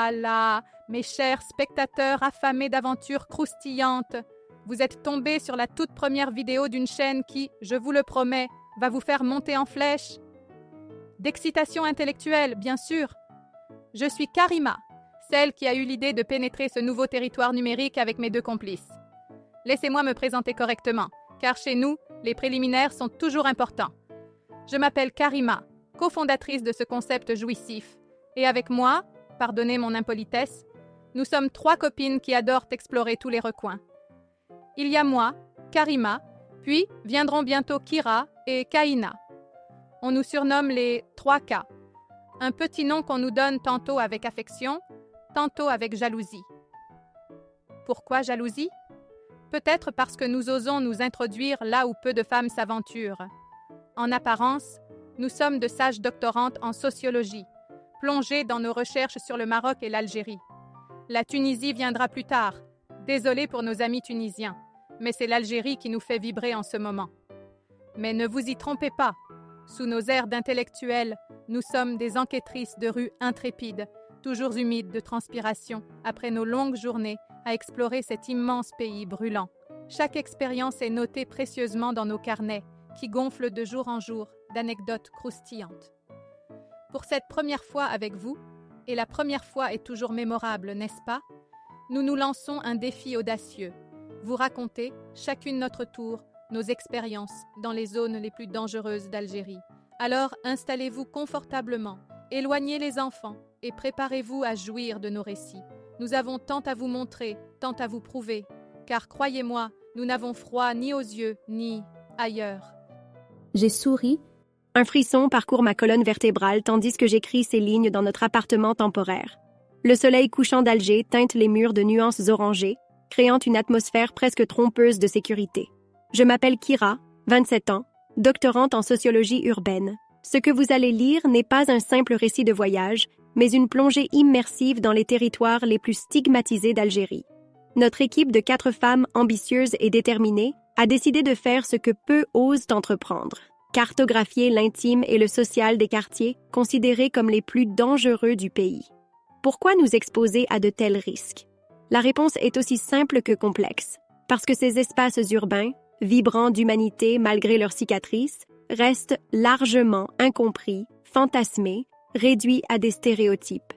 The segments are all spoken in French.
voilà, mes chers spectateurs affamés d'aventures croustillantes. Vous êtes tombés sur la toute première vidéo d'une chaîne qui, je vous le promets, va vous faire monter en flèche. D'excitation intellectuelle, bien sûr. Je suis Karima, celle qui a eu l'idée de pénétrer ce nouveau territoire numérique avec mes deux complices. Laissez-moi me présenter correctement, car chez nous, les préliminaires sont toujours importants. Je m'appelle Karima, cofondatrice de ce concept jouissif, et avec moi, pardonnez mon impolitesse, nous sommes 3 copines qui adorent explorer tous les recoins. Il y a moi, Karima, puis viendront bientôt Kira et Kaina. On nous surnomme les 3K, un petit nom qu'on nous donne tantôt avec affection, tantôt avec jalousie. Pourquoi jalousie? Peut-être parce que nous osons nous introduire là où peu de femmes s'aventurent. En apparence, nous sommes de sages doctorantes en sociologie, plongées dans nos recherches sur le Maroc et l'Algérie. La Tunisie viendra plus tard. Désolée pour nos amis tunisiens, mais c'est l'Algérie qui nous fait vibrer en ce moment. Mais ne vous y trompez pas. Sous nos airs d'intellectuels, nous sommes des enquêtrices de rue intrépides, toujours humides de transpiration, après nos longues journées à explorer cet immense pays brûlant. Chaque expérience est notée précieusement dans nos carnets, qui gonflent de jour en jour d'anecdotes croustillantes. Pour cette première fois avec vous, et la première fois est toujours mémorable, n'est-ce pas? Nous nous lançons un défi audacieux. Vous raconter, chacune notre tour, nos expériences dans les zones les plus dangereuses d'Algérie. Alors installez-vous confortablement, éloignez les enfants et préparez-vous à jouir de nos récits. Nous avons tant à vous montrer, tant à vous prouver, car croyez-moi, nous n'avons froid ni aux yeux, ni ailleurs. J'ai souri. Un frisson parcourt ma colonne vertébrale tandis que j'écris ces lignes dans notre appartement temporaire. Le soleil couchant d'Alger teinte les murs de nuances orangées, créant une atmosphère presque trompeuse de sécurité. Je m'appelle Kira, 27 ans, doctorante en sociologie urbaine. Ce que vous allez lire n'est pas un simple récit de voyage, mais une plongée immersive dans les territoires les plus stigmatisés d'Algérie. Notre équipe de 4 femmes ambitieuses et déterminées a décidé de faire ce que peu osent entreprendre: cartographier l'intime et le social des quartiers considérés comme les plus dangereux du pays. Pourquoi nous exposer à de tels risques? La réponse est aussi simple que complexe, parce que ces espaces urbains, vibrants d'humanité malgré leurs cicatrices, restent largement incompris, fantasmés, réduits à des stéréotypes.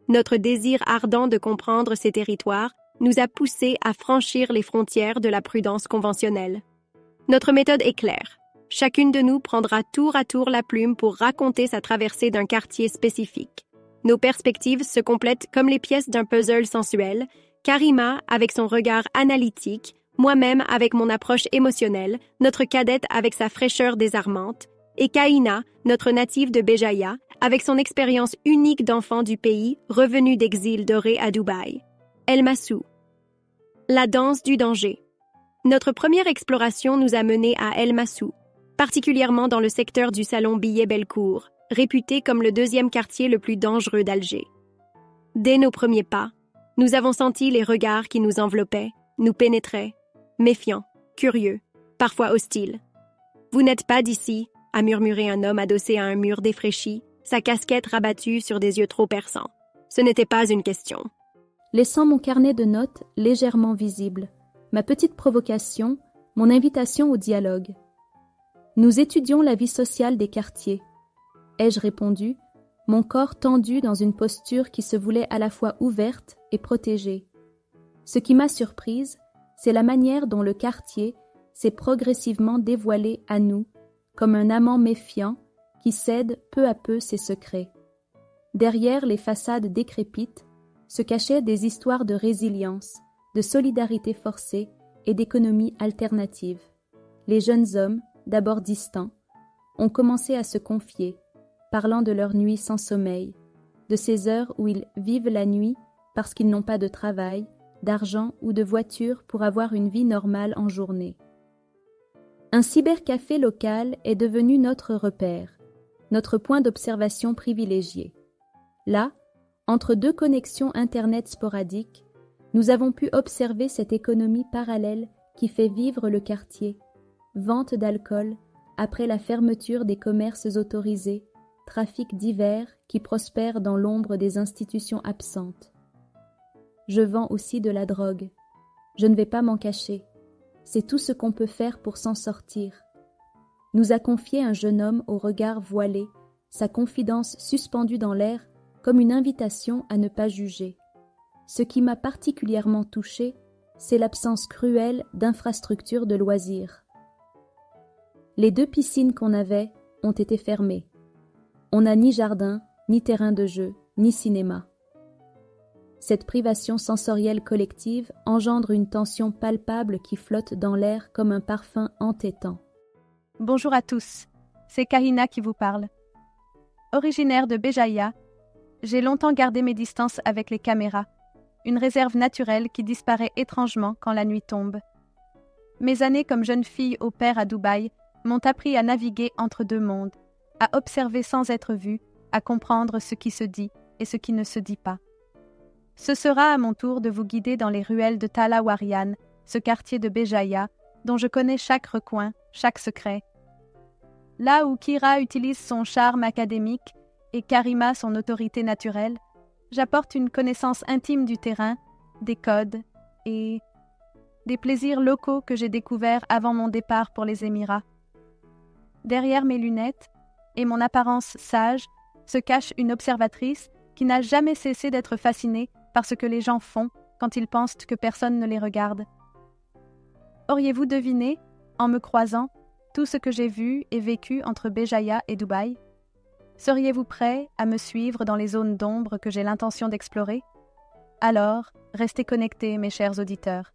Notre désir ardent de comprendre ces territoires nous a poussés à franchir les frontières de la prudence conventionnelle. Notre méthode est claire. Chacune de nous prendra tour à tour la plume pour raconter sa traversée d'un quartier spécifique. Nos perspectives se complètent comme les pièces d'un puzzle sensuel, Karima avec son regard analytique, moi-même avec mon approche émotionnelle, notre cadette avec sa fraîcheur désarmante, et Kaina, notre native de Béjaïa, avec son expérience unique d'enfant du pays, revenu d'exil doré à Dubaï. El Massou. La danse du danger. Notre première exploration nous a menés à El Massou, particulièrement dans le secteur du salon Billet-Bellecour, réputé comme le 2e quartier le plus dangereux d'Alger. Dès nos premiers pas, nous avons senti les regards qui nous enveloppaient, nous pénétraient, méfiants, curieux, parfois hostiles. « Vous n'êtes pas d'ici », a murmuré un homme adossé à un mur défraîchi, sa casquette rabattue sur des yeux trop perçants. Ce n'était pas une question. Laissant mon carnet de notes légèrement visible, ma petite provocation, mon invitation au dialogue. Nous étudions la vie sociale des quartiers. Ai-je répondu, mon corps tendu dans une posture qui se voulait à la fois ouverte et protégée. Ce qui m'a surprise, c'est la manière dont le quartier s'est progressivement dévoilé à nous, comme un amant méfiant qui cède peu à peu ses secrets. Derrière les façades décrépites se cachaient des histoires de résilience, de solidarité forcée et d'économie alternative. Les jeunes hommes, d'abord distants, ont commencé à se confier, parlant de leurs nuits sans sommeil, de ces heures où ils vivent la nuit parce qu'ils n'ont pas de travail, d'argent ou de voiture pour avoir une vie normale en journée. Un cybercafé local est devenu notre repère, notre point d'observation privilégié. Là, entre 2 connexions Internet sporadiques, nous avons pu observer cette économie parallèle qui fait vivre le quartier. Vente d'alcool, après la fermeture des commerces autorisés, trafics divers qui prospèrent dans l'ombre des institutions absentes. Je vends aussi de la drogue. Je ne vais pas m'en cacher. C'est tout ce qu'on peut faire pour s'en sortir. Nous a confié un jeune homme au regard voilé, sa confidence suspendue dans l'air comme une invitation à ne pas juger. Ce qui m'a particulièrement touchée, c'est l'absence cruelle d'infrastructures de loisirs. Les 2 piscines qu'on avait ont été fermées. On n'a ni jardin, ni terrain de jeu, ni cinéma. Cette privation sensorielle collective engendre une tension palpable qui flotte dans l'air comme un parfum entêtant. Bonjour à tous, c'est Kahina qui vous parle. Originaire de Béjaïa, j'ai longtemps gardé mes distances avec les caméras, une réserve naturelle qui disparaît étrangement quand la nuit tombe. Mes années comme jeune fille au pair à Dubaï m'ont appris à naviguer entre 2 mondes, à observer sans être vue, à comprendre ce qui se dit et ce qui ne se dit pas. Ce sera à mon tour de vous guider dans les ruelles de Tala Warian, ce quartier de Béjaïa, dont je connais chaque recoin, chaque secret. Là où Kira utilise son charme académique et Karima son autorité naturelle, j'apporte une connaissance intime du terrain, des codes et des plaisirs locaux que j'ai découverts avant mon départ pour les Émirats. Derrière mes lunettes et mon apparence sage se cache une observatrice qui n'a jamais cessé d'être fascinée par ce que les gens font quand ils pensent que personne ne les regarde. Auriez-vous deviné, en me croisant, tout ce que j'ai vu et vécu entre Béjaïa et Dubaï? Seriez-vous prêt à me suivre dans les zones d'ombre que j'ai l'intention d'explorer? Alors, restez connectés, mes chers auditeurs.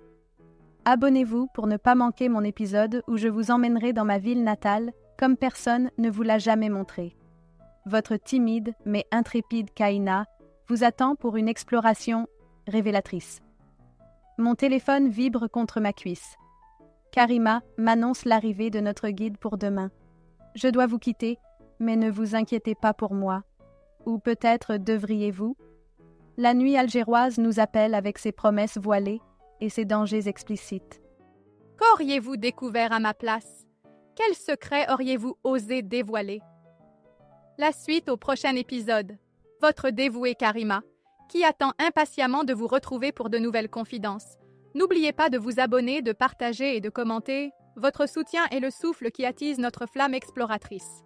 Abonnez-vous pour ne pas manquer mon épisode où je vous emmènerai dans ma ville natale comme personne ne vous l'a jamais montré. Votre timide mais intrépide Kahina vous attend pour une exploration révélatrice. Mon téléphone vibre contre ma cuisse. Karima m'annonce l'arrivée de notre guide pour demain. Je dois vous quitter, mais ne vous inquiétez pas pour moi. Ou peut-être devriez-vous? La nuit algéroise nous appelle avec ses promesses voilées et ses dangers explicites. Qu'auriez-vous découvert à ma place? Quel secret auriez-vous osé dévoiler? La suite au prochain épisode. Votre dévouée Karima, qui attend impatiemment de vous retrouver pour de nouvelles confidences. N'oubliez pas de vous abonner, de partager et de commenter. Votre soutien est le souffle qui attise notre flamme exploratrice.